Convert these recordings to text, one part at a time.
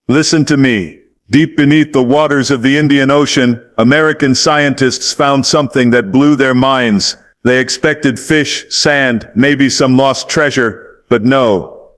Listen to me. Deep beneath the waters of the Indian Ocean, American scientists found something that blew their minds. They expected fish, sand, maybe some lost treasure, but no.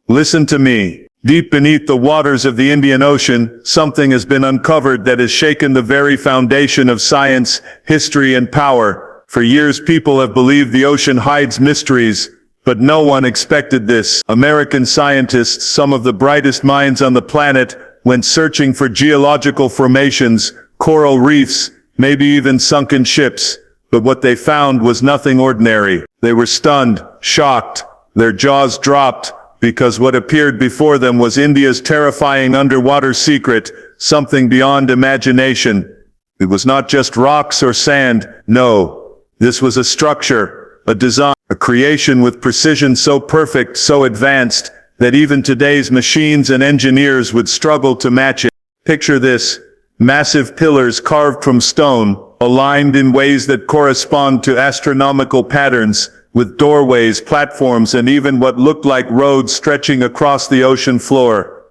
Listen to me. Deep beneath the waters of the Indian Ocean, something has been uncovered that has shaken the very foundation of science, history, and power. For years people have believed the ocean hides mysteries, but no one expected this. American scientists, some of the brightest minds on the planet, went searching for geological formations, coral reefs, maybe even sunken ships. But what they found was nothing ordinary. They were stunned, shocked, their jaws dropped, because what appeared before them was India's terrifying underwater secret, something beyond imagination. It was not just rocks or sand, no. This was a structure, a design, a creation with precision so perfect, so advanced, that even today's machines and engineers would struggle to match it. Picture this: massive pillars carved from stone, aligned in ways that correspond to astronomical patterns, with doorways, platforms, and even what looked like roads stretching across the ocean floor.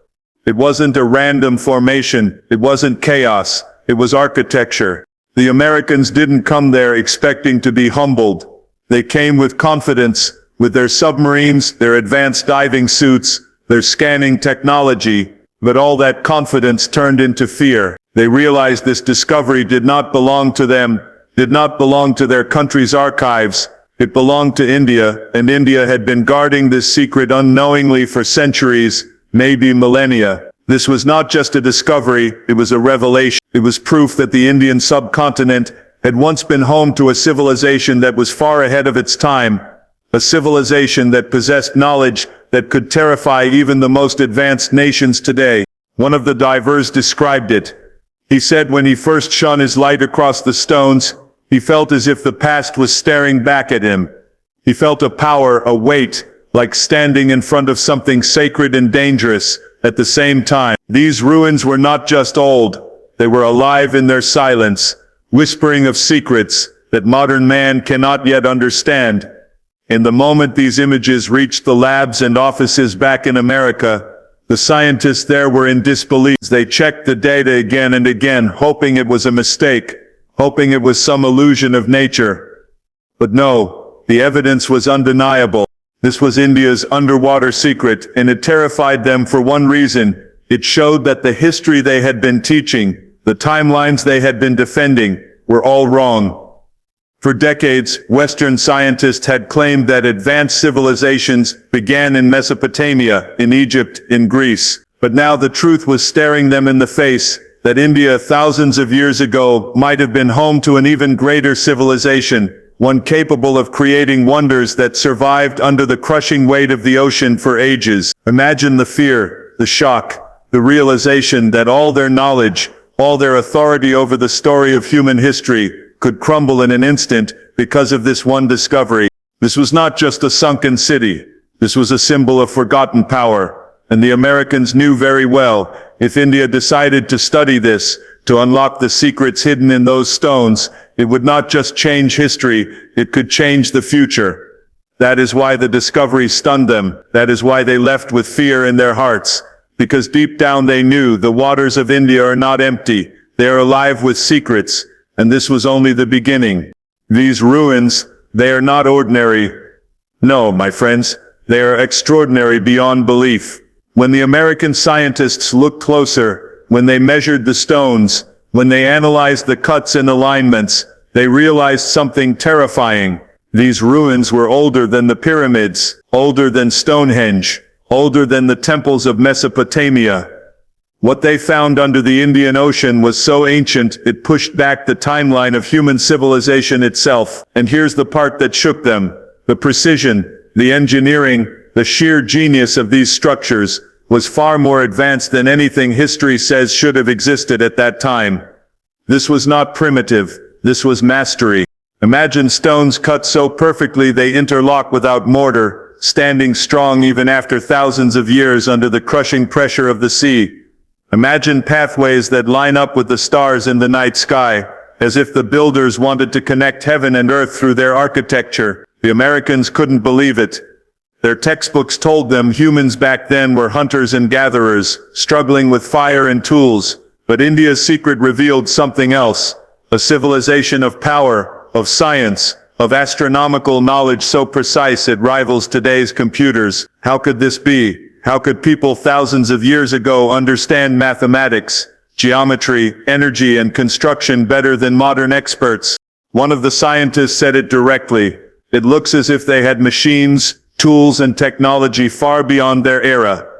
It wasn't a random formation, it wasn't chaos, it was architecture. The Americans didn't come there expecting to be humbled. They came with confidence, with their submarines, their advanced diving suits, their scanning technology, but all that confidence turned into fear. They realized this discovery did not belong to them, did not belong to their country's archives. It belonged to India, and India had been guarding this secret unknowingly for centuries, maybe millennia. This was not just a discovery, it was a revelation. It was proof that the Indian subcontinent had once been home to a civilization that was far ahead of its time, a civilization that possessed knowledge that could terrify even the most advanced nations today. One of the divers described it. He said when he first shone his light across the stones, he felt as if the past was staring back at him. He felt a power, a weight, like standing in front of something sacred and dangerous at the same time. These ruins were not just old, they were alive in their silence, whispering of secrets that modern man cannot yet understand. In the moment these images reached the labs and offices back in America, the scientists there were in disbelief. They checked the data again and again, hoping it was a mistake, hoping it was some illusion of nature. But no, the evidence was undeniable. This was India's underwater secret, and it terrified them for one reason. It showed that the history they had been teaching, the timelines they had been defending, were all wrong. For decades, Western scientists had claimed that advanced civilizations began in Mesopotamia, in Egypt, in Greece. But now the truth was staring them in the face, that India thousands of years ago might have been home to an even greater civilization, one capable of creating wonders that survived under the crushing weight of the ocean for ages. Imagine the fear, the shock, the realization that all their knowledge, all their authority over the story of human history, could crumble in an instant because of this one discovery. This was not just a sunken city. This was a symbol of forgotten power. And the Americans knew very well, if India decided to study this, to unlock the secrets hidden in those stones, it would not just change history, it could change the future. That is why the discovery stunned them. That is why they left with fear in their hearts. Because deep down they knew the waters of India are not empty. They are alive with secrets. And this was only the beginning. These ruins, they are not ordinary. No, my friends, they are extraordinary beyond belief. When the American scientists looked closer, when they measured the stones, when they analyzed the cuts and alignments, they realized something terrifying. These ruins were older than the pyramids, older than Stonehenge, older than the temples of Mesopotamia. What they found under the Indian Ocean was so ancient, it pushed back the timeline of human civilization itself. And here's the part that shook them. The precision, the engineering, the sheer genius of these structures was far more advanced than anything history says should have existed at that time. This was not primitive, this was mastery. Imagine stones cut so perfectly they interlock without mortar, standing strong even after thousands of years under the crushing pressure of the sea. Imagine pathways that line up with the stars in the night sky, as if the builders wanted to connect heaven and earth through their architecture. The Americans couldn't believe it. Their textbooks told them humans back then were hunters and gatherers, struggling with fire and tools. But India's secret revealed something else, a civilization of power, of science, of astronomical knowledge so precise it rivals today's computers. How could this be? How could people thousands of years ago understand mathematics, geometry, energy, and construction better than modern experts? One of the scientists said it directly. It looks as if they had machines, tools, and technology far beyond their era.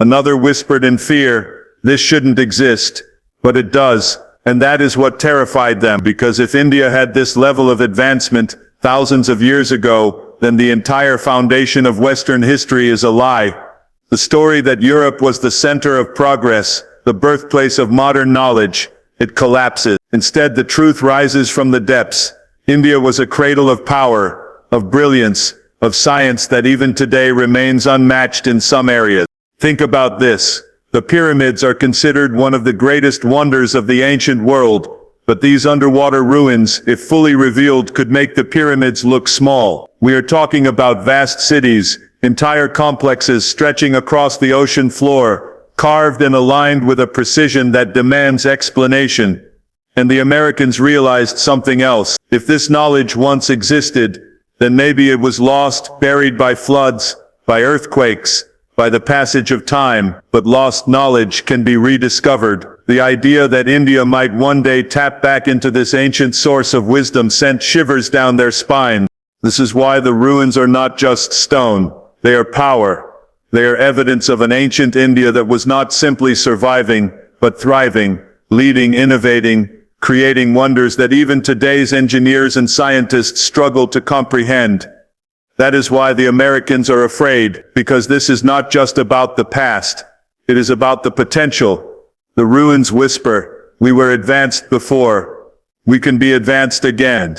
Another whispered in fear, this shouldn't exist. But it does, and that is what terrified them, because if India had this level of advancement thousands of years ago, then the entire foundation of Western history is a lie. The story that Europe was the center of progress, the birthplace of modern knowledge, it collapses. Instead, the truth rises from the depths. India was a cradle of power, of brilliance, of science that even today remains unmatched in some areas. Think about this. The pyramids are considered one of the greatest wonders of the ancient world, but these underwater ruins, if fully revealed, could make the pyramids look small. We are talking about vast cities, entire complexes stretching across the ocean floor, carved and aligned with a precision that demands explanation. And the Americans realized something else. If this knowledge once existed, then maybe it was lost, buried by floods, by earthquakes, by the passage of time. But lost knowledge can be rediscovered. The idea that India might one day tap back into this ancient source of wisdom sent shivers down their spine. This is why the ruins are not just stone. They are power. They are evidence of an ancient India that was not simply surviving, but thriving, leading, innovating, creating wonders that even today's engineers and scientists struggle to comprehend. That is why the Americans are afraid, because this is not just about the past. It is about the potential. The ruins whisper, we were advanced before. We can be advanced again.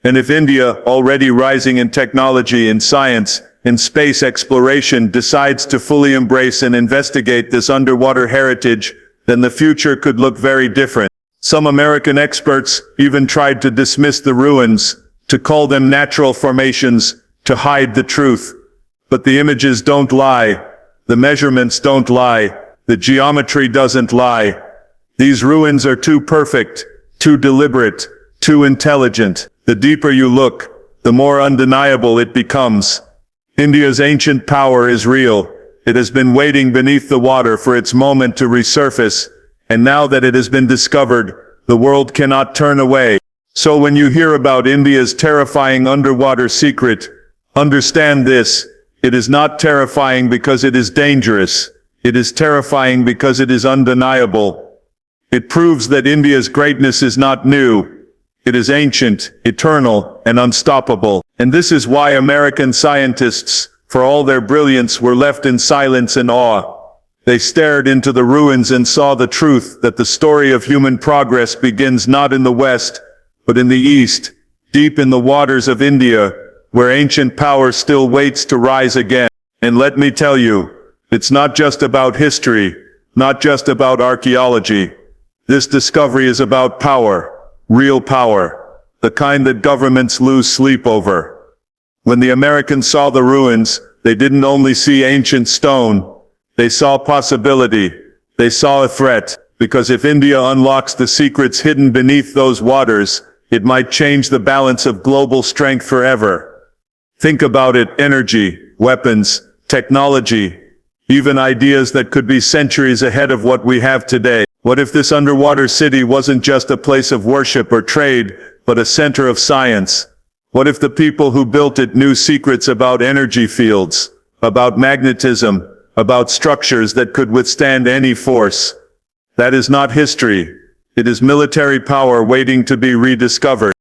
And if India, already rising in technology, in science, in space exploration, decides to fully embrace and investigate this underwater heritage, then the future could look very different. Some American experts even tried to dismiss the ruins, to call them natural formations, to hide the truth. But the images don't lie. The measurements don't lie. The geometry doesn't lie. These ruins are too perfect, too deliberate, too intelligent. The deeper you look, the more undeniable it becomes. India's ancient power is real. It has been waiting beneath the water for its moment to resurface, and now that it has been discovered, the world cannot turn away. So when you hear about India's terrifying underwater secret, understand this, it is not terrifying because it is dangerous. It is terrifying because it is undeniable. It proves that India's greatness is not new. It is ancient, eternal, and unstoppable. And this is why American scientists, for all their brilliance, were left in silence and awe. They stared into the ruins and saw the truth that the story of human progress begins not in the West, but in the East, deep in the waters of India, where ancient power still waits to rise again. And let me tell you, it's not just about history, not just about archaeology. This discovery is about power, real power, the kind that governments lose sleep over. When the Americans saw the ruins, they didn't only see ancient stone, they saw possibility, they saw a threat, because if India unlocks the secrets hidden beneath those waters, it might change the balance of global strength forever. Think about it, energy, weapons, technology, even ideas that could be centuries ahead of what we have today. What if this underwater city wasn't just a place of worship or trade, but a center of science? What if the people who built it knew secrets about energy fields, about magnetism, about structures that could withstand any force? That is not history. It is military power waiting to be rediscovered.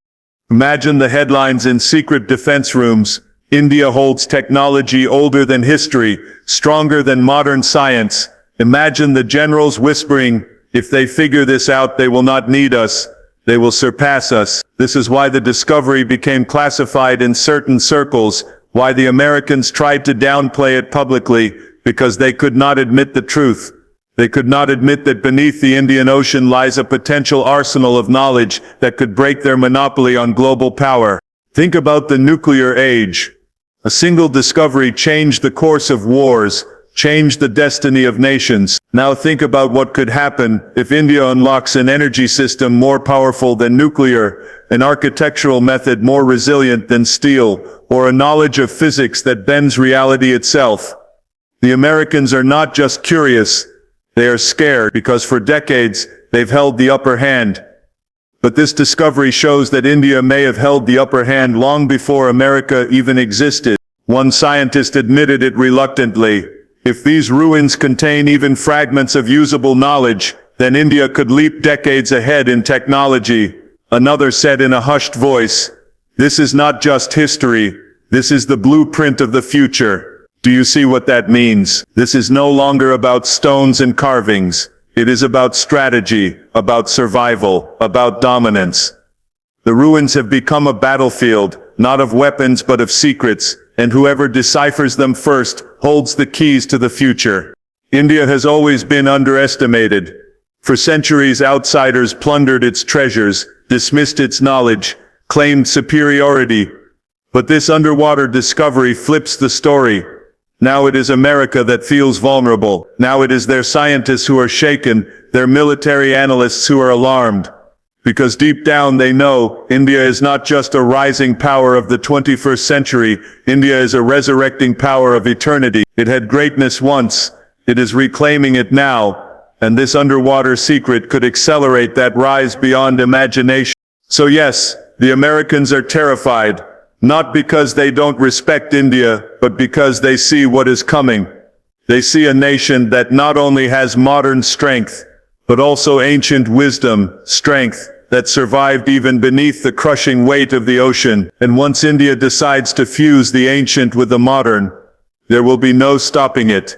Imagine the headlines in secret defense rooms. India holds technology older than history, stronger than modern science. Imagine the generals whispering, if they figure this out, they will not need us. They will surpass us. This is why the discovery became classified in certain circles, why the Americans tried to downplay it publicly, because they could not admit the truth. They could not admit that beneath the Indian Ocean lies a potential arsenal of knowledge that could break their monopoly on global power. Think about the nuclear age. A single discovery changed the course of wars, changed the destiny of nations. Now think about what could happen if India unlocks an energy system more powerful than nuclear, an architectural method more resilient than steel, or a knowledge of physics that bends reality itself. The Americans are not just curious, they are scared because for decades they've held the upper hand. But this discovery shows that India may have held the upper hand long before America even existed. One scientist admitted it reluctantly. If these ruins contain even fragments of usable knowledge, then India could leap decades ahead in technology. Another said in a hushed voice, "This is not just history, this is the blueprint of the future." Do you see what that means? This is no longer about stones and carvings. It is about strategy, about survival, about dominance. The ruins have become a battlefield, not of weapons but of secrets, and whoever deciphers them first holds the keys to the future. India has always been underestimated. For centuries, outsiders plundered its treasures, dismissed its knowledge, claimed superiority. But this underwater discovery flips the story. Now it is America that feels vulnerable. Now it is their scientists who are shaken, their military analysts who are alarmed. Because deep down they know, India is not just a rising power of the 21st century, India is a resurrecting power of eternity. It had greatness once, it is reclaiming it now, and this underwater secret could accelerate that rise beyond imagination. So yes, the Americans are terrified, not because they don't respect India, but because they see what is coming. They see a nation that not only has modern strength, but also ancient wisdom, strength, that survived even beneath the crushing weight of the ocean. And once India decides to fuse the ancient with the modern, there will be no stopping it.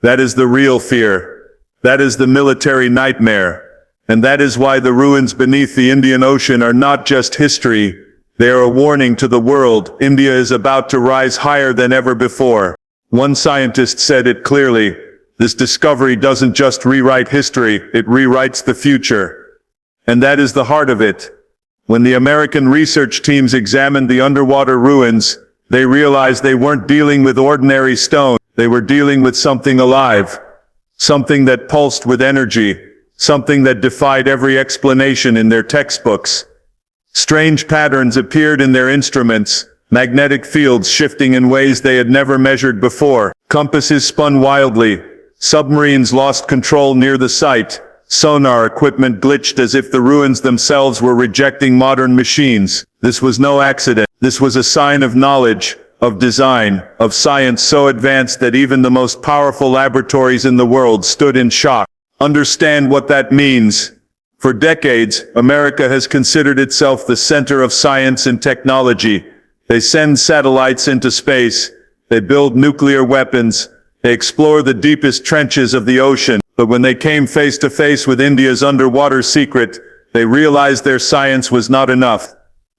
That is the real fear. That is the military nightmare. And that is why the ruins beneath the Indian Ocean are not just history. They are a warning to the world. India is about to rise higher than ever before. One scientist said it clearly. This discovery doesn't just rewrite history, it rewrites the future. And that is the heart of it. When the American research teams examined the underwater ruins, they realized they weren't dealing with ordinary stone. They were dealing with something alive. Something that pulsed with energy. Something that defied every explanation in their textbooks. Strange patterns appeared in their instruments, magnetic fields shifting in ways they had never measured before. Compasses spun wildly. Submarines lost control near the site. Sonar equipment glitched as if the ruins themselves were rejecting modern machines. This was no accident. This was a sign of knowledge, of design, of science so advanced that even the most powerful laboratories in the world stood in shock. Understand what that means. For decades, America has considered itself the center of science and technology. They send satellites into space. They build nuclear weapons. They explore the deepest trenches of the ocean. But when they came face to face with India's underwater secret, they realized their science was not enough.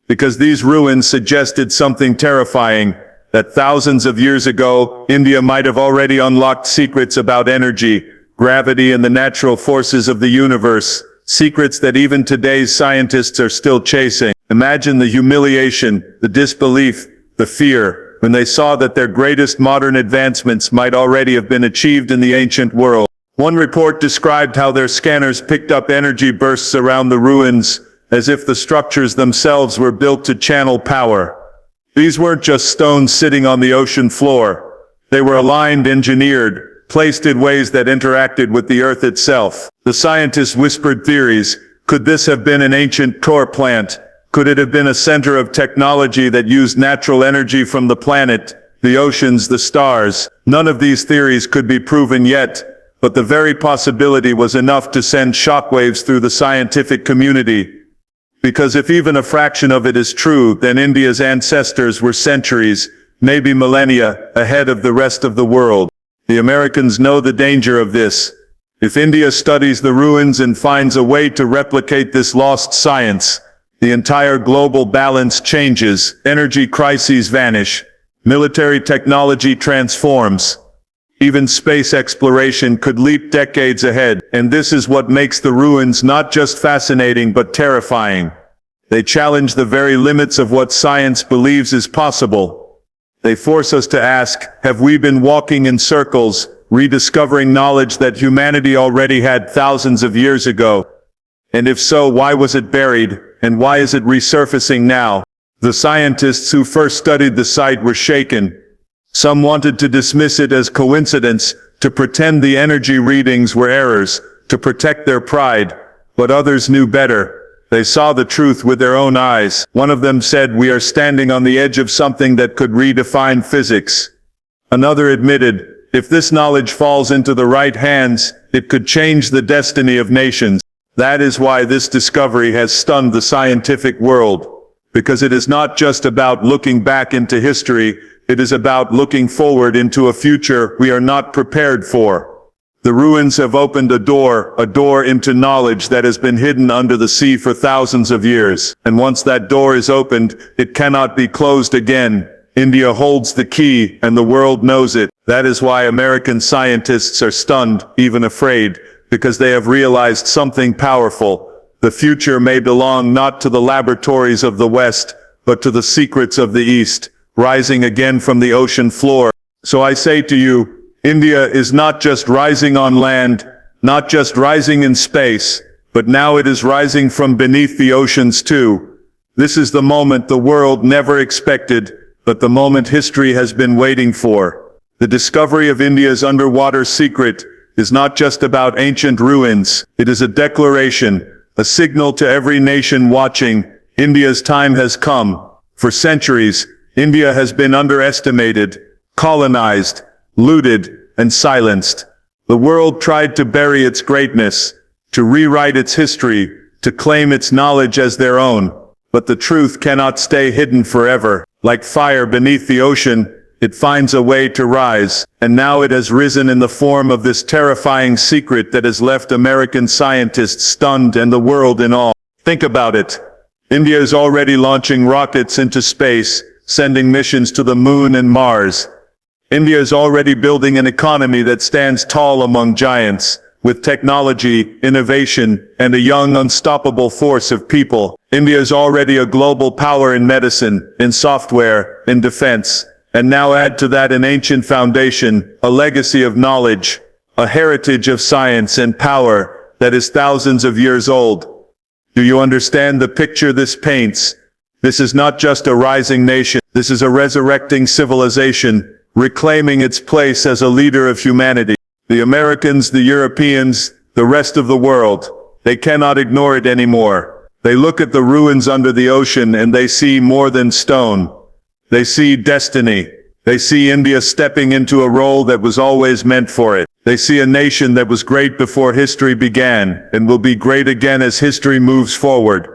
Because these ruins suggested something terrifying, that thousands of years ago, India might have already unlocked secrets about energy, gravity and the natural forces of the universe, secrets that even today's scientists are still chasing. Imagine the humiliation, the disbelief, the fear, when they saw that their greatest modern advancements might already have been achieved in the ancient world. One report described how their scanners picked up energy bursts around the ruins, as if the structures themselves were built to channel power. These weren't just stones sitting on the ocean floor. They were aligned, engineered, placed in ways that interacted with the earth itself. The scientists whispered theories. Could this have been an ancient core plant? Could it have been a center of technology that used natural energy from the planet, the oceans, the stars? None of these theories could be proven yet. But the very possibility was enough to send shockwaves through the scientific community. Because if even a fraction of it is true, then India's ancestors were centuries, maybe millennia, ahead of the rest of the world. The Americans know the danger of this. If India studies the ruins and finds a way to replicate this lost science, the entire global balance changes, energy crises vanish, military technology transforms. Even space exploration could leap decades ahead, and this is what makes the ruins not just fascinating but terrifying. They challenge the very limits of what science believes is possible. They force us to ask, have we been walking in circles, rediscovering knowledge that humanity already had thousands of years ago? And if so, why was it buried, and why is it resurfacing now? The scientists who first studied the site were shaken. Some wanted to dismiss it as coincidence, to pretend the energy readings were errors, to protect their pride, but others knew better. They saw the truth with their own eyes. One of them said, "We are standing on the edge of something that could redefine physics." Another admitted, "If this knowledge falls into the right hands, it could change the destiny of nations." That is why this discovery has stunned the scientific world. Because it is not just about looking back into history, it is about looking forward into a future we are not prepared for. The ruins have opened a door into knowledge that has been hidden under the sea for thousands of years. And once that door is opened, it cannot be closed again. India holds the key, and the world knows it. That is why American scientists are stunned, even afraid, because they have realized something powerful. The future may belong not to the laboratories of the West, but to the secrets of the East, rising again from the ocean floor. So I say to you, India is not just rising on land, not just rising in space, but now it is rising from beneath the oceans too. This is the moment the world never expected, but the moment history has been waiting for. The discovery of India's underwater secret is not just about ancient ruins. It is a declaration, a signal to every nation watching. India's time has come. For centuries, India has been underestimated, colonized, looted, and silenced. The world tried to bury its greatness, to rewrite its history, to claim its knowledge as their own. But the truth cannot stay hidden forever. Like fire beneath the ocean, it finds a way to rise. And now it has risen in the form of this terrifying secret that has left American scientists stunned and the world in awe. Think about it. India is already launching rockets into space, sending missions to the moon and Mars. India is already building an economy that stands tall among giants, with technology, innovation, and a young, unstoppable force of people. India is already a global power in medicine, in software, in defense, and now add to that an ancient foundation, a legacy of knowledge, a heritage of science and power that is thousands of years old. Do you understand the picture this paints? This is not just a rising nation. This is a resurrecting civilization, reclaiming its place as a leader of humanity. The Americans, the Europeans, the rest of the world, they cannot ignore it anymore. They look at the ruins under the ocean and they see more than stone. They see destiny. They see India stepping into a role that was always meant for it. They see a nation that was great before history began and will be great again as history moves forward.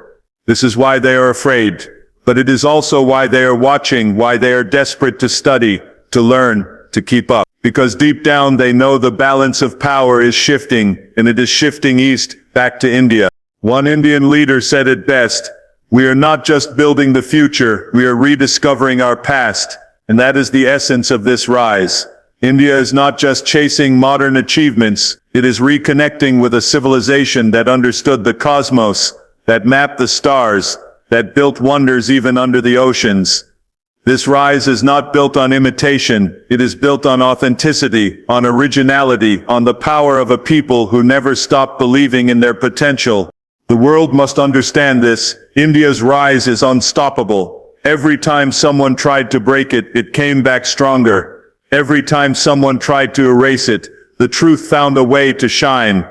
This is why they are afraid. But it is also why they are watching, why they are desperate to study, to learn, to keep up. Because deep down they know the balance of power is shifting, and it is shifting east, back to India. One Indian leader said it best, "We are not just building the future, we are rediscovering our past." And that is the essence of this rise. India is not just chasing modern achievements, it is reconnecting with a civilization that understood the cosmos, that mapped the stars, that built wonders even under the oceans. This rise is not built on imitation, it is built on authenticity, on originality, on the power of a people who never stop believing in their potential. The world must understand this. India's rise is unstoppable. Every time someone tried to break it, it came back stronger. Every time someone tried to erase it, the truth found a way to shine.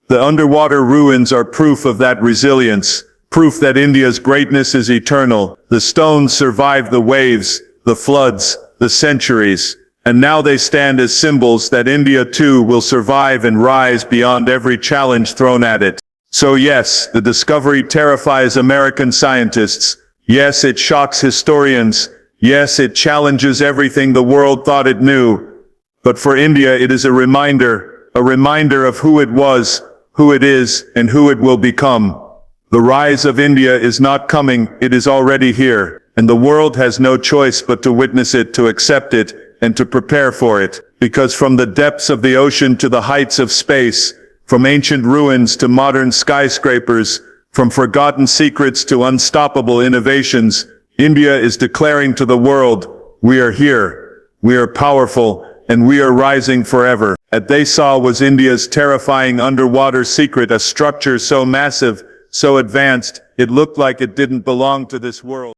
The underwater ruins are proof of that resilience. Proof that India's greatness is eternal. The stones survived the waves, the floods, the centuries, and now they stand as symbols that India too will survive and rise beyond every challenge thrown at it. So yes, the discovery terrifies American scientists. Yes, it shocks historians. Yes, it challenges everything the world thought it knew. But for India it is a reminder of who it was, who it is, and who it will become. The rise of India is not coming, it is already here, and the world has no choice but to witness it, to accept it, and to prepare for it. Because from the depths of the ocean to the heights of space, from ancient ruins to modern skyscrapers, from forgotten secrets to unstoppable innovations, India is declaring to the world, We are here. We are powerful, and we are rising forever. What they saw was India's terrifying underwater secret, a structure so massive, so advanced, it looked like it didn't belong to this world.